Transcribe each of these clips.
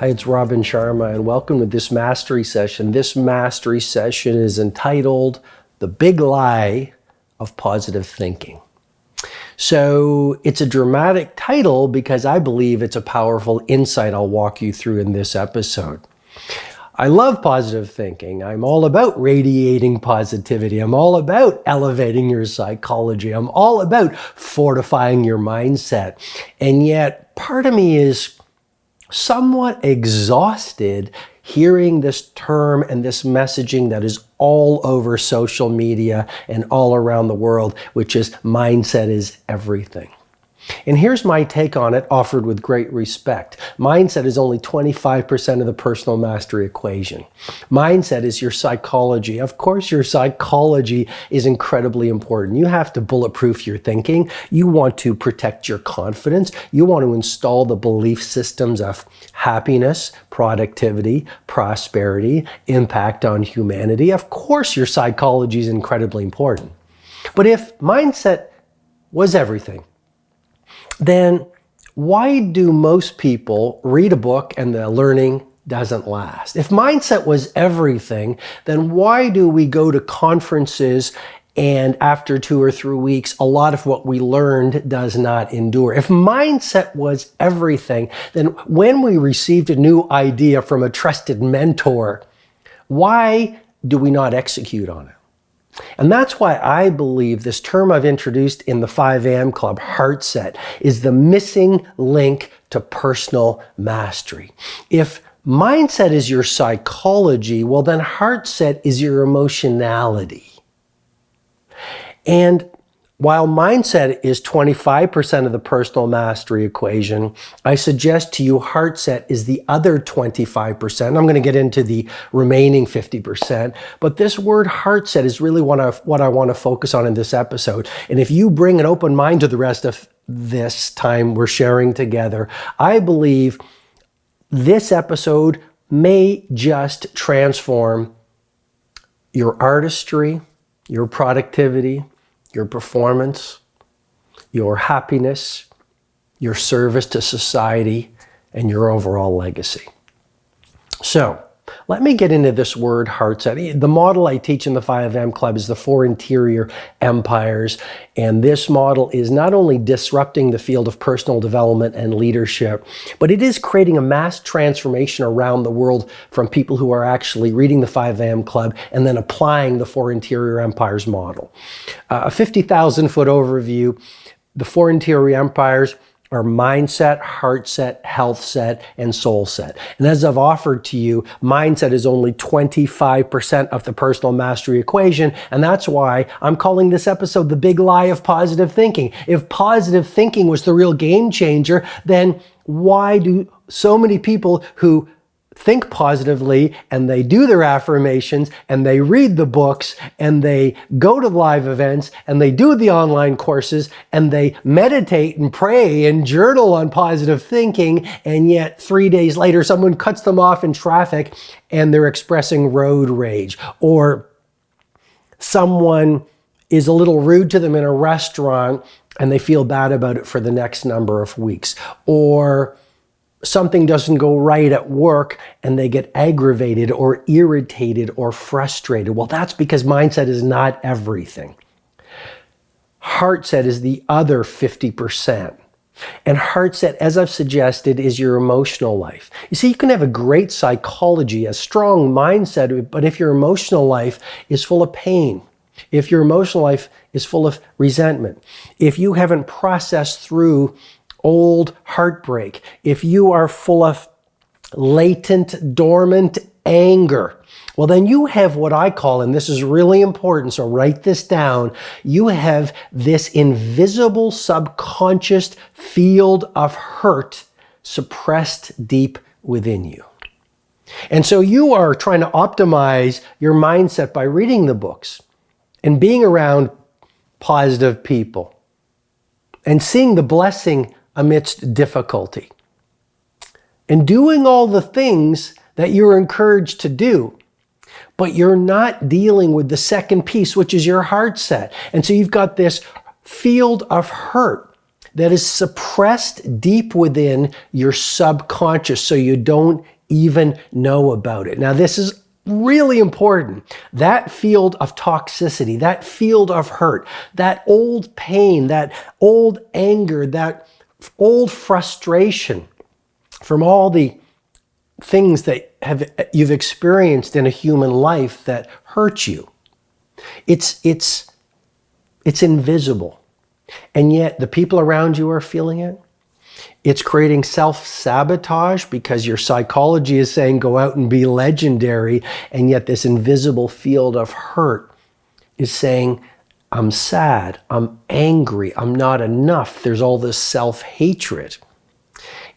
Hi, it's Robin Sharma, and welcome to this mastery session. This mastery session is entitled The Big Lie of Positive Thinking. So it's a dramatic title because I believe it's a powerful insight I'll walk you through in this episode. I love positive thinking. I'm all about radiating positivity. I'm all about elevating your psychology. I'm all about fortifying your mindset. And yet part of me is somewhat exhausted hearing this term and this messaging that is all over social media and all around the world, which is mindset is everything. And here's my take on it, offered with great respect. Mindset is only 25% of the personal mastery equation. Mindset is your psychology. Of course, your psychology is incredibly important. You have to bulletproof your thinking. You want to protect your confidence. You want to install the belief systems of happiness, productivity, prosperity, impact on humanity. Of course, your psychology is incredibly important. But if mindset was everything, then why do most people read a book and the learning doesn't last? If mindset was everything, then why do we go to conferences and after 2 or 3 weeks, a lot of what we learned does not endure? If mindset was everything, then when we received a new idea from a trusted mentor, why do we not execute on it? And that's why I believe this term I've introduced in the 5 a.m. Club, Heartset, is the missing link to personal mastery. If mindset is your psychology, well then Heartset is your emotionality. And while mindset is 25% of the personal mastery equation, I suggest to you Heartset is the other 25%. I'm going to get into the remaining 50%, but this word Heartset is really what I want to focus on in this episode. And if you bring an open mind to the rest of this time we're sharing together, I believe this episode may just transform your artistry, your productivity, your performance, your happiness, your service to society, and your overall legacy. So let me get into this word Heartset. The model I teach in the 5M Club is the 4 interior empires. And this model is not only disrupting the field of personal development and leadership, but it is creating a mass transformation around the world from people who are actually reading the 5am Club and then applying the 4 interior empires model. A 50,000-foot overview, the 4 interior empires are mindset, heartset, health set, and soul set. And as I've offered to you, mindset is only 25% of the personal mastery equation. And that's why I'm calling this episode The Big Lie of Positive Thinking. If positive thinking was the real game changer, then why do so many people who think positively and they do their affirmations and they read the books and they go to live events and they do the online courses and they meditate and pray and journal on positive thinking, and yet 3 days later someone cuts them off in traffic and they're expressing road rage, or someone is a little rude to them in a restaurant and they feel bad about it for the next number of weeks, or something doesn't go right at work and they get aggravated or irritated or frustrated? Well, that's because mindset is not everything. Heartset is the other 50%. And Heartset, as I've suggested, is your emotional life. You see, you can have a great psychology, a strong mindset, but if your emotional life is full of pain, if your emotional life is full of resentment, if you haven't processed through old heartbreak, if you are full of latent, dormant anger, well, then you have what I call, and this is really important, so write this down, you have this invisible subconscious field of hurt suppressed deep within you. And so you are trying to optimize your mindset by reading the books and being around positive people and seeing the blessing amidst difficulty, and doing all the things that you're encouraged to do, but you're not dealing with the second piece, which is your heart set. And so you've got this field of hurt that is suppressed deep within your subconscious so you don't even know about it. Now, this is really important. That field of toxicity, that field of hurt, that old pain, that old anger, that old frustration from all the things that you've experienced in a human life that hurt you. It's invisible. And yet the people around you are feeling it. It's creating self-sabotage because your psychology is saying go out and be legendary. And yet this invisible field of hurt is saying, I'm sad, I'm angry, I'm not enough. There's all this self-hatred.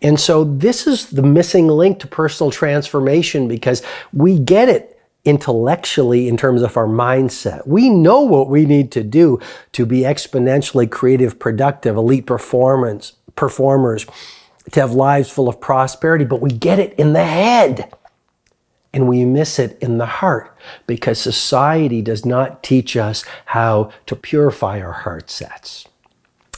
And so this is the missing link to personal transformation, because we get it intellectually in terms of our mindset. We know what we need to do to be exponentially creative, productive, elite performers, to have lives full of prosperity, but we get it in the head and we miss it in the heart because society does not teach us how to purify our heart sets.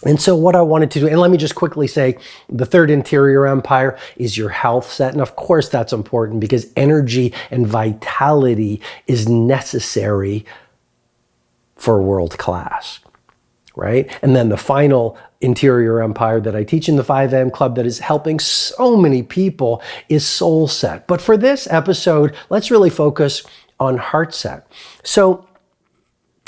And so what I wanted to do, and let me just quickly say, the third interior empire is your health set. And of course that's important because energy and vitality is necessary for world class, right? And then the final interior empire that I teach in the 5 a.m. club that is helping so many people is soul set. But for this episode, let's really focus on heart set. So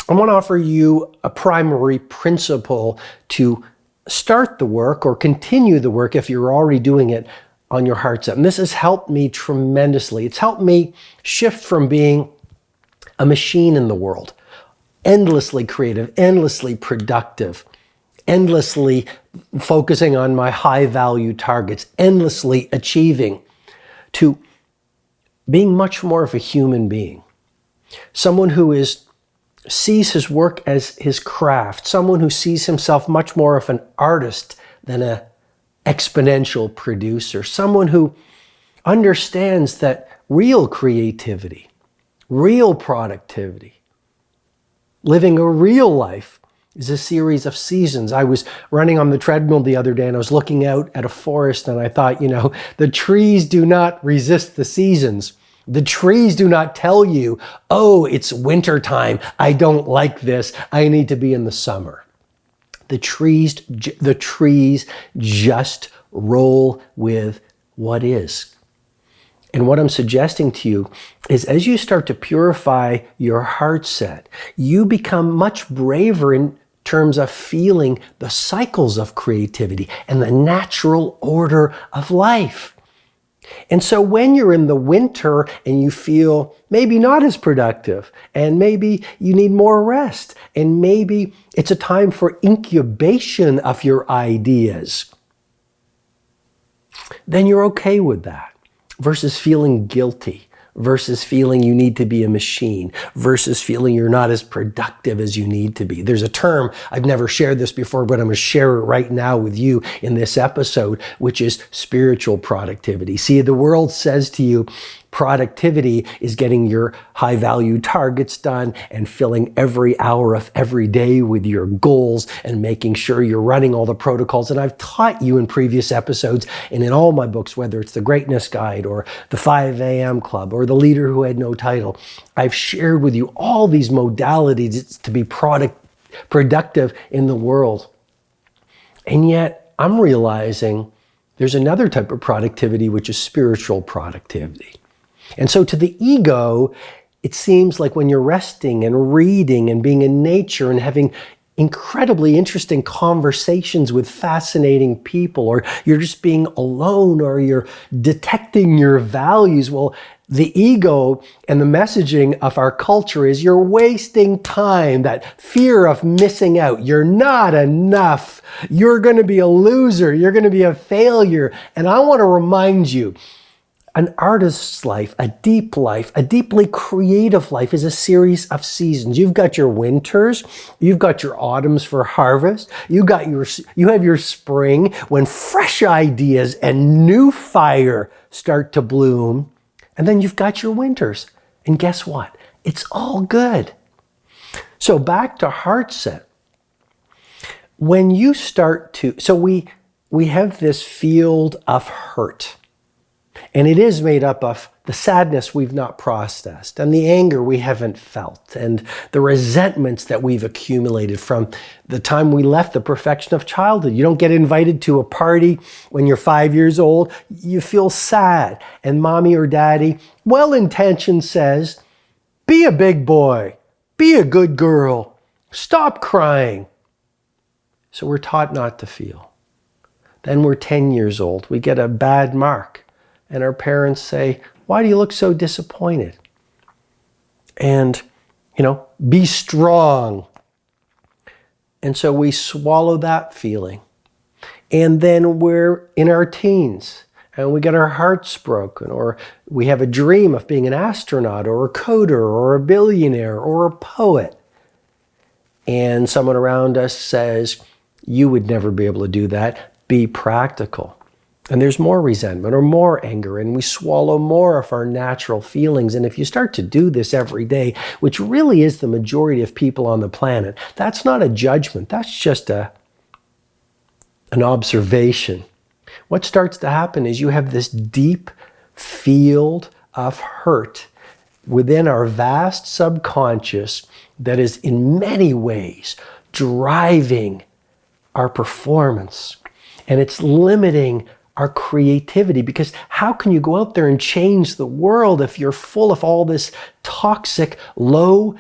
I want to offer you a primary principle to start the work or continue the work if you're already doing it on your heart set. And this has helped me tremendously. It's helped me shift from being a machine in the world, endlessly creative, endlessly productive, endlessly focusing on my high value targets, endlessly achieving, to being much more of a human being. Someone who sees his work as his craft, someone who sees himself much more of an artist than an exponential producer, someone who understands that real creativity, real productivity, living a real life is a series of seasons. I was running on the treadmill the other day and I was looking out at a forest and I thought, the trees do not resist the seasons. The trees do not tell you, oh, it's winter time. I don't like this. I need to be in the summer. The trees just roll with what is. And what I'm suggesting to you is as you start to purify your heart set, you become much braver in terms of feeling the cycles of creativity and the natural order of life. And so when you're in the winter and you feel maybe not as productive, and maybe you need more rest, and maybe it's a time for incubation of your ideas, then you're okay with that versus feeling guilty, versus feeling you need to be a machine, versus feeling you're not as productive as you need to be. There's a term, I've never shared this before, but I'm going to share it right now with you in this episode, which is spiritual productivity. See, the world says to you, productivity is getting your high value targets done and filling every hour of every day with your goals and making sure you're running all the protocols. And I've taught you in previous episodes and in all my books, whether it's the Greatness Guide or the 5 a.m. Club or the Leader Who Had No Title, I've shared with you all these modalities to be productive in the world. And yet I'm realizing there's another type of productivity, which is spiritual productivity. And so to the ego, it seems like when you're resting and reading and being in nature and having incredibly interesting conversations with fascinating people, or you're just being alone, or you're detecting your values, well, the ego and the messaging of our culture is you're wasting time, that fear of missing out. You're not enough. You're going to be a loser. You're going to be a failure. And I want to remind you, an artist's life, a deeply creative life is a series of seasons. You've got your winters, you've got your autumns for harvest, you have your spring when fresh ideas and new fire start to bloom, and then you've got your winters. And guess what? It's all good. So back to Heartset. when you start to, so we have this field of hurt, and it is made up of the sadness we've not processed, and the anger we haven't felt, and the resentments that we've accumulated from the time we left the perfection of childhood. You don't get invited to a party when you're 5 years old. You feel sad, and mommy or daddy, well-intentioned, says, be a big boy, be a good girl, stop crying. So we're taught not to feel. Then we're 10 years old. We get a bad mark. And our parents say, why do you look so disappointed? And, be strong. And so we swallow that feeling. And then we're in our teens and we get our hearts broken, or we have a dream of being an astronaut or a coder or a billionaire or a poet. And someone around us says, you would never be able to do that. Be practical. And there's more resentment or more anger, and we swallow more of our natural feelings. And if you start to do this every day, which really is the majority of people on the planet, that's not a judgment. That's just an observation. What starts to happen is you have this deep field of hurt within our vast subconscious that is in many ways driving our performance. And it's limiting our creativity, because how can you go out there and change the world if you're full of all this toxic, low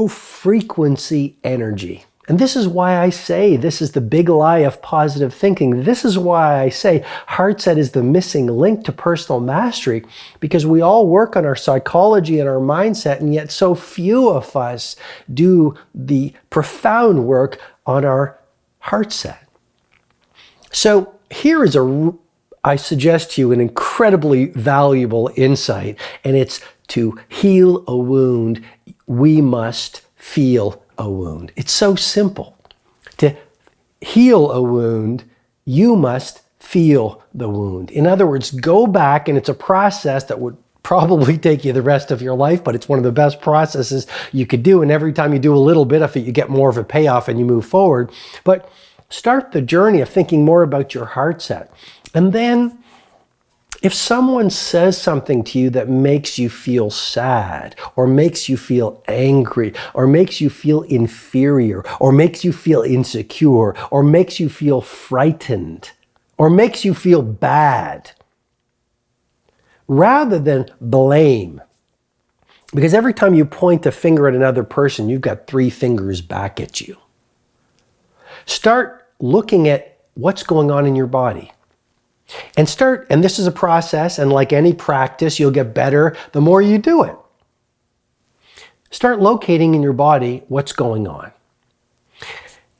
frequency energy? And this is why I say this is the big lie of positive thinking. This is why I say Heartset is the missing link to personal mastery, because we all work on our psychology and our mindset, and yet so few of us do the profound work on our Heartset. So here is I suggest to you an incredibly valuable insight, and it's to heal a wound, we must feel a wound. It's so simple. To heal a wound, you must feel the wound. In other words, go back, and it's a process that would probably take you the rest of your life, but it's one of the best processes you could do. And every time you do a little bit of it, you get more of a payoff and you move forward. But start the journey of thinking more about your Heartset. And then if someone says something to you that makes you feel sad, or makes you feel angry, or makes you feel inferior, or makes you feel insecure, or makes you feel frightened, or makes you feel bad, rather than blame, because every time you point a finger at another person, you've got 3 fingers back at you. Start looking at what's going on in your body. And this is a process, and like any practice, you'll get better the more you do it. Start locating in your body what's going on.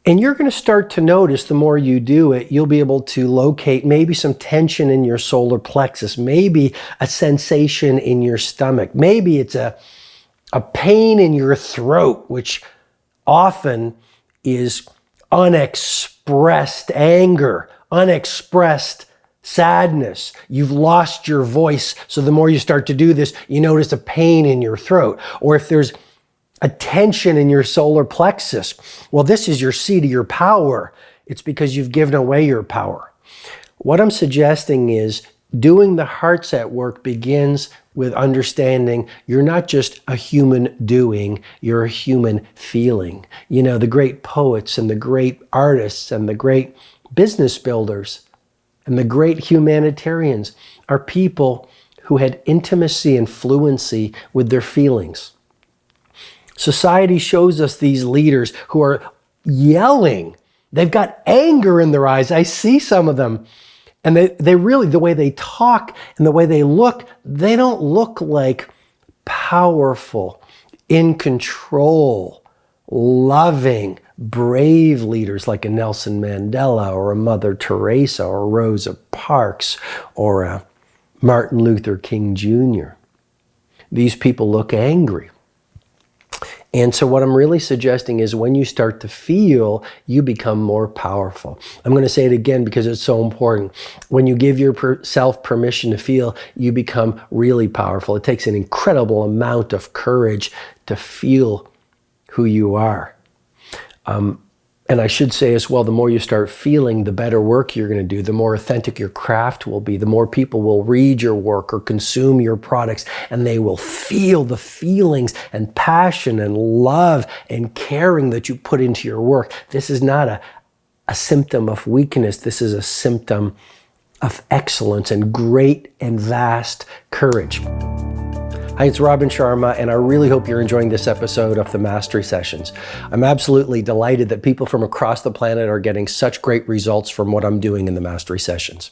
And you're going to start to notice the more you do it, you'll be able to locate maybe some tension in your solar plexus, maybe a sensation in your stomach, maybe it's a pain in your throat, which often is unexpressed anger, unexpressed sadness. You've lost your voice. So the more you start to do this, you notice a pain in your throat. Or if there's a tension in your solar plexus, well, this is your seat of your power. It's because you've given away your power. What I'm suggesting is doing the Heartset work begins with understanding you're not just a human doing, you're a human feeling. The great poets and the great artists and the great business builders and the great humanitarians are people who had intimacy and fluency with their feelings. Society shows us these leaders who are yelling. They've got anger in their eyes. I see some of them. And they really, the way they talk and the way they look, they don't look like powerful, in control, loving, brave leaders like a Nelson Mandela or a Mother Teresa or Rosa Parks or a Martin Luther King Jr. These people look angry. And so what I'm really suggesting is when you start to feel, you become more powerful. I'm going to say it again because it's so important. When you give yourself permission to feel, you become really powerful. It takes an incredible amount of courage to feel who you are. And I should say as well, the more you start feeling, the better work you're going to do, the more authentic your craft will be, the more people will read your work or consume your products, and they will feel the feelings and passion and love and caring that you put into your work. This is not a symptom of weakness. This is a symptom of excellence and great and vast courage. Hi, it's Robin Sharma, and I really hope you're enjoying this episode of the Mastery Sessions. I'm absolutely delighted that people from across the planet are getting such great results from what I'm doing in the Mastery Sessions.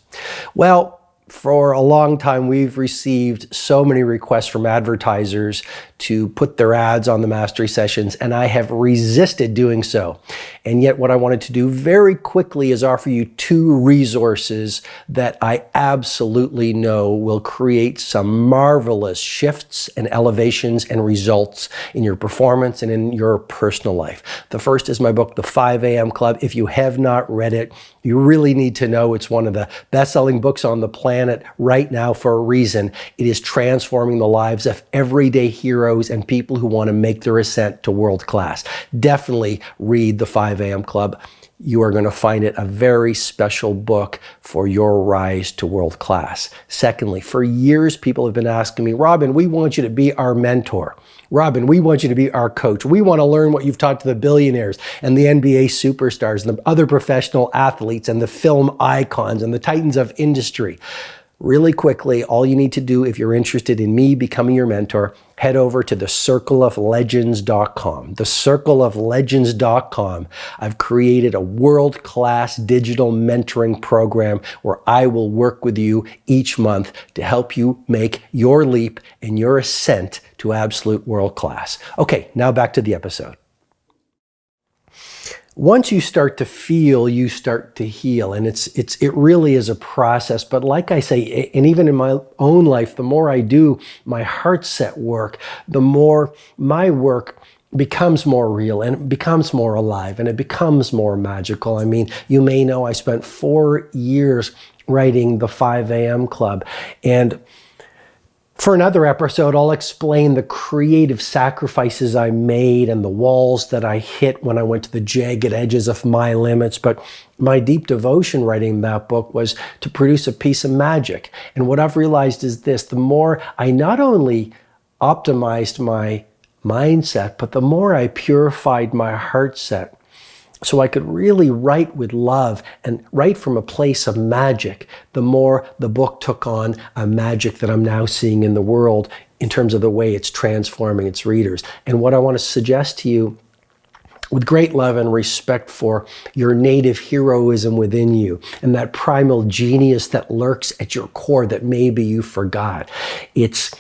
Well, for a long time, we've received so many requests from advertisers to put their ads on the Mastery Sessions, and I have resisted doing so. And yet what I wanted to do very quickly is offer you two resources that I absolutely know will create some marvelous shifts and elevations and results in your performance and in your personal life. The first is my book, The 5 a.m. Club. If you have not read it, you really need to know it's one of the best-selling books on the planet right now for a reason. It is transforming the lives of everyday heroes and people who want to make their ascent to world class. Definitely read The 5 a.m. Club. You are going to find it a very special book for your rise to world class. Secondly, for years, people have been asking me, Robin, we want you to be our mentor. Robin, we want you to be our coach. We want to learn what you've taught to the billionaires and the NBA superstars and the other professional athletes and the film icons and the titans of industry. Really quickly, all you need to do if you're interested in me becoming your mentor, head over to thecircleoflegends.com. Thecircleoflegends.com. I've created a world-class digital mentoring program where I will work with you each month to help you make your leap and your ascent to absolute world class. Okay, now back to the episode. Once you start to feel, you start to heal, and it really is a process. But like I say, and even in my own life, the more I do my Heartset work, the more my work becomes more real and it becomes more alive and it becomes more magical. I mean, you may know I spent 4 years writing the 5 a.m. Club, and for another episode, I'll explain the creative sacrifices I made and the walls that I hit when I went to the jagged edges of my limits. But my deep devotion writing that book was to produce a piece of magic. And what I've realized is this: the more I not only optimized my mindset, but the more I purified my heart set, so I could really write with love and write from a place of magic, the more the book took on a magic that I'm now seeing in the world in terms of the way it's transforming its readers. And what I want to suggest to you, with great love and respect for your native heroism within you and that primal genius that lurks at your core that maybe you forgot, it's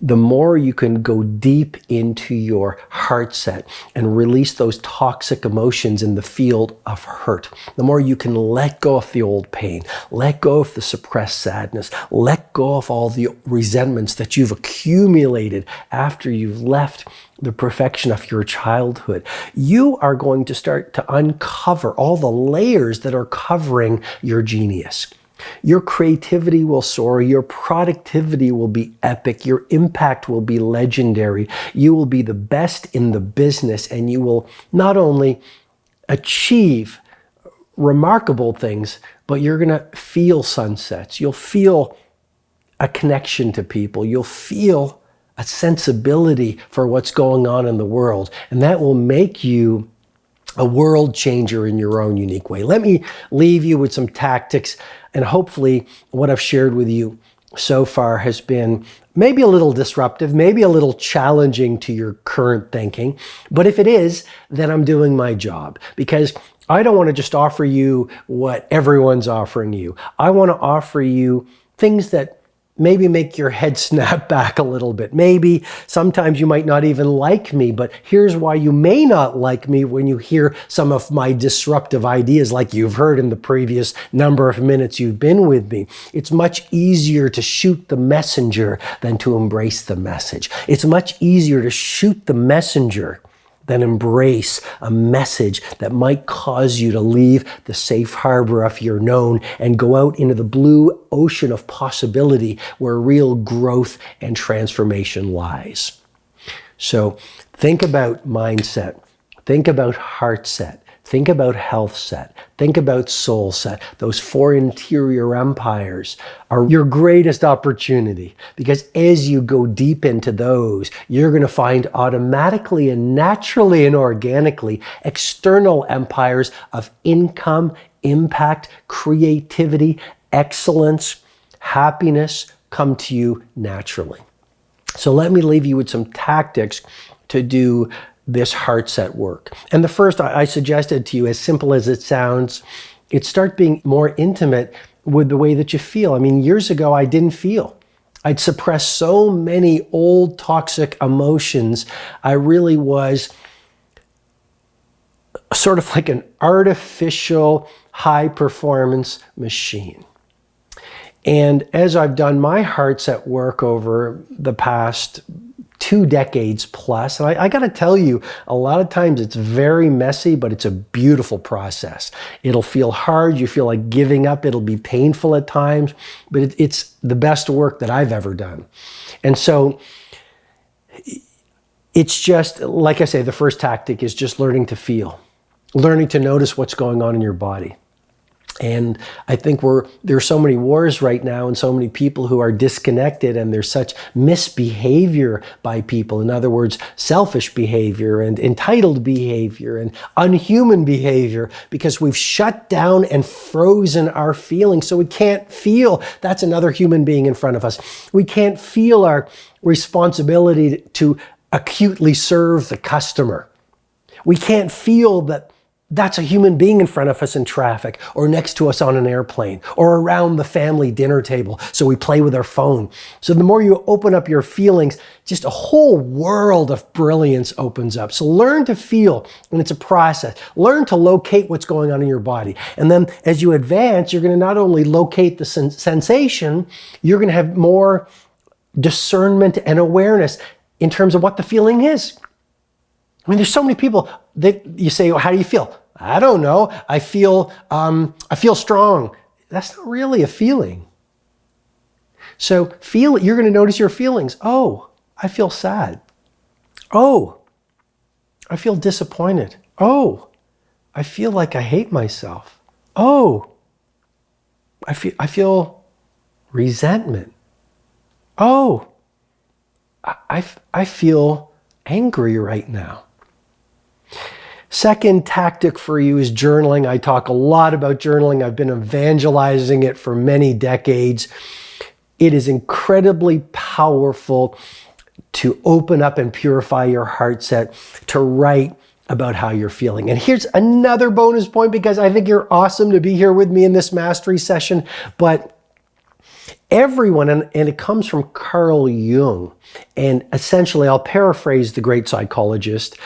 the more you can go deep into your heart set and release those toxic emotions in the field of hurt, the more you can let go of the old pain, let go of the suppressed sadness, let go of all the resentments that you've accumulated after you've left the perfection of your childhood. You are going to start to uncover all the layers that are covering your genius. Your creativity will soar, your productivity will be epic, your impact will be legendary, you will be the best in the business, and you will not only achieve remarkable things, but you're going to feel sunsets, you'll feel a connection to people, you'll feel a sensibility for what's going on in the world, and that will make you a world changer in your own unique way. Let me leave you with some tactics, and hopefully what I've shared with you so far has been maybe a little disruptive, maybe a little challenging to your current thinking. But if it is, then I'm doing my job, because I don't want to just offer you what everyone's offering you. I want to offer you things that maybe make your head snap back a little bit. Maybe sometimes you might not even like me, but here's why you may not like me when you hear some of my disruptive ideas like you've heard in the previous number of minutes you've been with me. It's much easier to shoot the messenger than to embrace the message. It's much easier to shoot the messenger than embrace a message that might cause you to leave the safe harbor of your known and go out into the blue ocean of possibility where real growth and transformation lies. So think about mindset. Think about Heartset. Think about Healthset. Think about Soulset. Those 4 interior empires are your greatest opportunity, because as you go deep into those, you're going to find automatically and naturally and organically external empires of income, impact, creativity, excellence, happiness come to you naturally. So let me leave you with some tactics to do this Heartset work. And the first I suggested to you, as simple as it sounds, it start being more intimate with the way that you feel. I mean, years ago, I didn't feel. I'd suppressed so many old toxic emotions. I really was sort of like an artificial high performance machine. And as I've done my Heartset work over the past 2 decades plus, and I got to tell you, a lot of times it's very messy, but it's a beautiful process. It'll feel hard. You feel like giving up. It'll be painful at times, but it's the best work that I've ever done. And so it's just, like I say, the first tactic is just learning to feel, learning to notice what's going on in your body. And I think there are so many wars right now and so many people who are disconnected, and there's such misbehavior by people. In other words, selfish behavior and entitled behavior and unhuman behavior, because we've shut down and frozen our feelings. So we can't feel that's another human being in front of us. We can't feel our responsibility to acutely serve the customer. We can't feel that that's a human being in front of us in traffic, or next to us on an airplane, or around the family dinner table. So we play with our phone. So the more you open up your feelings, just a whole world of brilliance opens up. So learn to feel, and it's a process. Learn to locate what's going on in your body. And then as you advance, you're going to not only locate the sensation, you're going to have more discernment and awareness in terms of what the feeling is. I mean, there's so many people that you say, well, how do you feel? I don't know. I feel strong. That's not really a feeling. So you're going to notice your feelings. Oh, I feel sad. Oh, I feel disappointed. Oh, I feel like I hate myself. Oh, I feel resentment. Oh, I feel angry right now. Second tactic for you is journaling. I talk a lot about journaling. I've been evangelizing it for many decades. It is incredibly powerful to open up and purify your Heartset, to write about how you're feeling. And here's another bonus point, because I think you're awesome to be here with me in this mastery session, but everyone, and it comes from Carl Jung, and essentially I'll paraphrase the great psychologist,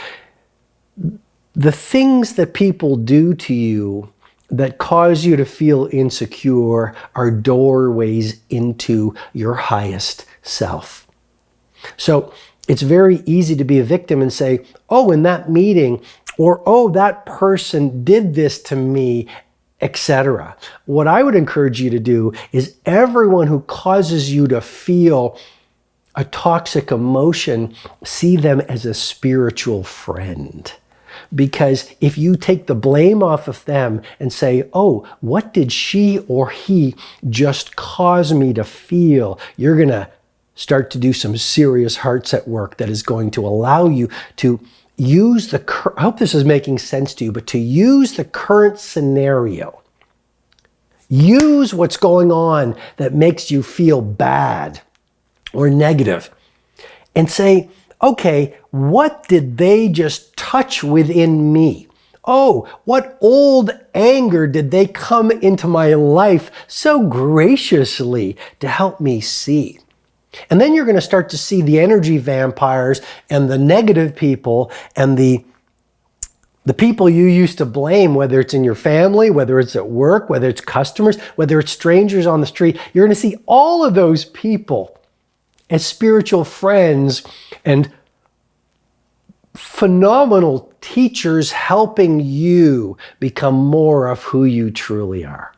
the things that people do to you that cause you to feel insecure are doorways into your highest self. So it's very easy to be a victim and say, oh, in that meeting, or oh, that person did this to me, etc. What I would encourage you to do is everyone who causes you to feel a toxic emotion, see them as a spiritual friend. Because if you take the blame off of them and say, oh, what did she or he just cause me to feel? You're going to start to do some serious Heartset work that is going to allow you to use I hope this is making sense to you, but to use the current scenario. Use what's going on that makes you feel bad or negative and say, okay, what did they just touch within me? Oh, what old anger did they come into my life so graciously to help me see? And then you're going to start to see the energy vampires and the negative people and the people you used to blame, whether it's in your family, whether it's at work, whether it's customers, whether it's strangers on the street. You're going to see all of those people as spiritual friends and phenomenal teachers helping you become more of who you truly are.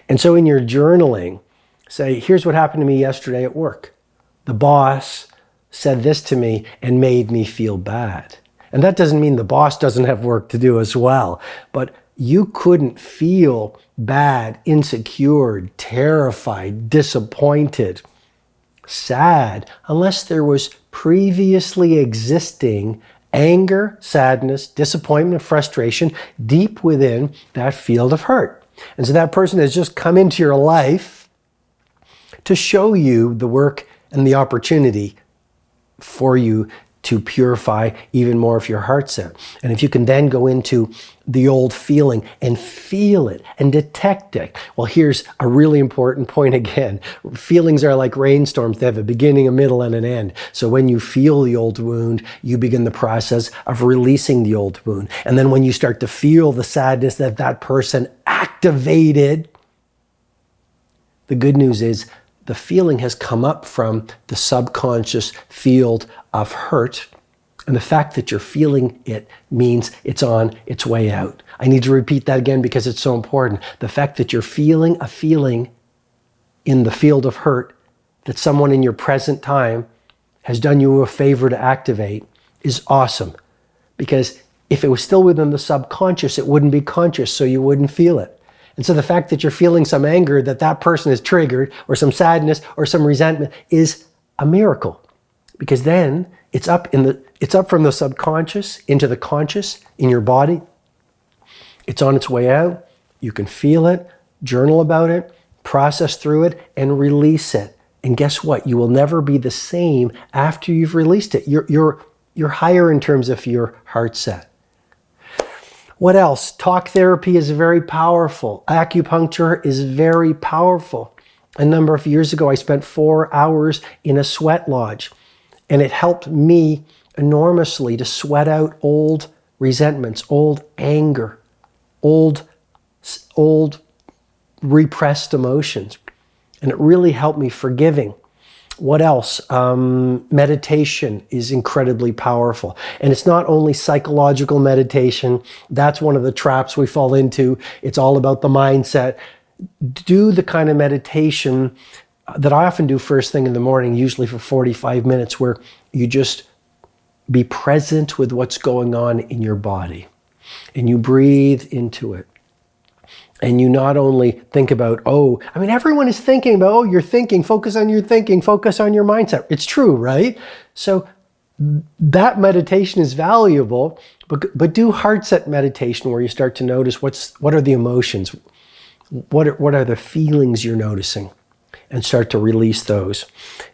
And so in your journaling, say, here's what happened to me yesterday at work. The boss said this to me and made me feel bad. And that doesn't mean the boss doesn't have work to do as well. But you couldn't feel bad, insecure, terrified, disappointed, sad, unless there was previously existing anger, sadness, disappointment, frustration deep within that field of hurt. And so that person has just come into your life to show you the work and the opportunity for you to purify even more of your heart set. And if you can then go into the old feeling and feel it and detect it. Well, here's a really important point again. Feelings are like rainstorms. They have a beginning, a middle, and an end. So when you feel the old wound, you begin the process of releasing the old wound. And then when you start to feel the sadness that that person activated, the good news is the feeling has come up from the subconscious field of hurt. And the fact that you're feeling it means it's on its way out. I need to repeat that again because it's so important. The fact that you're feeling a feeling in the field of hurt that someone in your present time has done you a favor to activate is awesome. Because if it was still within the subconscious, it wouldn't be conscious, so you wouldn't feel it. And so the fact that you're feeling some anger that that person has triggered, or some sadness, or some resentment, is a miracle. Because then it's up from the subconscious into the conscious in your body. It's on its way out. You can feel it, journal about it, process through it, and release it. And guess what? You will never be the same after you've released it. You're higher in terms of your heart set. What else? Talk therapy is very powerful. Acupuncture is very powerful. A number of years ago, I spent 4 hours in a sweat lodge, and it helped me enormously to sweat out old resentments, old anger, old repressed emotions. And it really helped me forgiving. What else? Meditation is incredibly powerful. And it's not only psychological meditation. That's one of the traps we fall into. It's all about the mindset. Do the kind of meditation that I often do first thing in the morning, usually for 45 minutes, where you just be present with what's going on in your body. And you breathe into it. And you not only think about, everyone is thinking about, you're thinking, focus on your thinking, focus on your mindset. It's true, right? So that meditation is valuable, but do heart set meditation where you start to notice what are the emotions, what are the feelings you're noticing, and start to release those.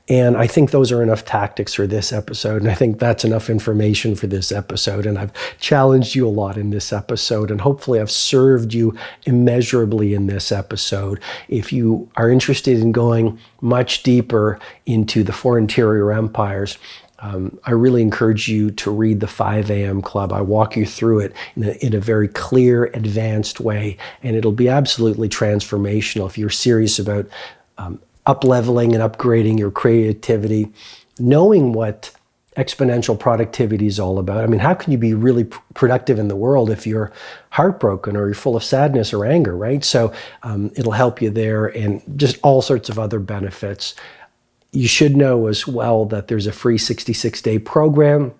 And I think those are enough tactics for this episode. And I think that's enough information for this episode. And I've challenged you a lot in this episode. And hopefully I've served you immeasurably in this episode. If you are interested in going much deeper into the 4 interior empires, I really encourage you to read the 5 a.m. Club. I walk you through it in a very clear, advanced way. And it'll be absolutely transformational if you're serious about up-leveling and upgrading your creativity, knowing what exponential productivity is all about. How can you be really productive in the world if you're heartbroken or you're full of sadness or anger, right? So it'll help you there, and just all sorts of other benefits. You should know as well that there's a free 66-day program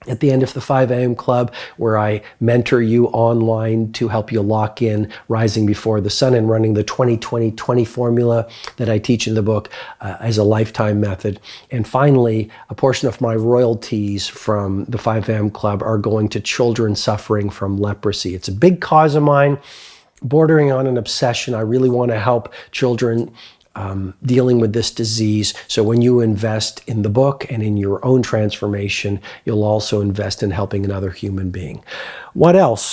at the end of the 5 a.m. Club, where I mentor you online to help you lock in Rising Before the Sun and running the 20-20-20 formula that I teach in the book as a lifetime method. And finally, a portion of my royalties from the 5 a.m. Club are going to children suffering from leprosy. It's a big cause of mine, bordering on an obsession. I really want to help children dealing with this disease. So when you invest in the book and in your own transformation, you'll also invest in helping another human being. What else?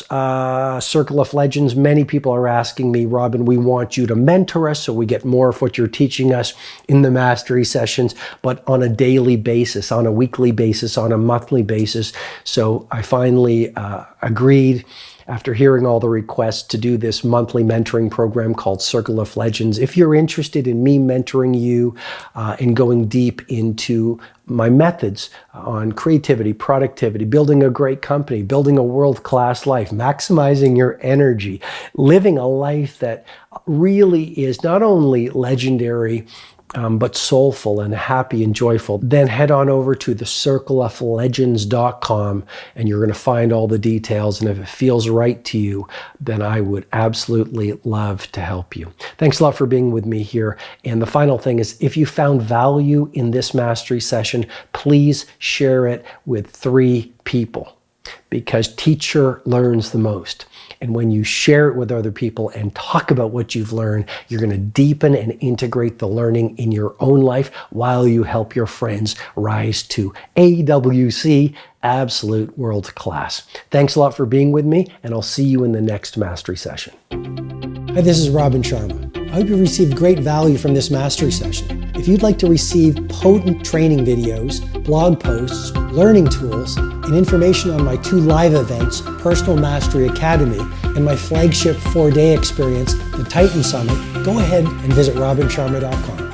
Circle of Legends. Many people are asking me, Robin, we want you to mentor us so we get more of what you're teaching us in the mastery sessions, but on a daily basis, on a weekly basis, on a monthly basis. So I finally agreed, after hearing all the requests, to do this monthly mentoring program called Circle of Legends. If you're interested in me mentoring you and going deep into my methods on creativity, productivity, building a great company, building a world-class life, maximizing your energy, living a life that really is not only legendary, but soulful and happy and joyful, then head on over to thecircleoflegends.com and you're going to find all the details. And if it feels right to you, then I would absolutely love to help you. Thanks a lot for being with me here. And the final thing is, if you found value in this mastery session, please share it with 3 people, because teacher learns the most. And when you share it with other people and talk about what you've learned, you're going to deepen and integrate the learning in your own life while you help your friends rise to AWC, absolute world class. Thanks a lot for being with me, and I'll see you in the next mastery session. Hi, this is Robin Sharma. I hope you received great value from this mastery session. If you'd like to receive potent training videos, blog posts, learning tools, and information on my 2 live events, Personal Mastery Academy and my flagship 4-day experience, the Titan Summit, go ahead and visit robinsharma.com.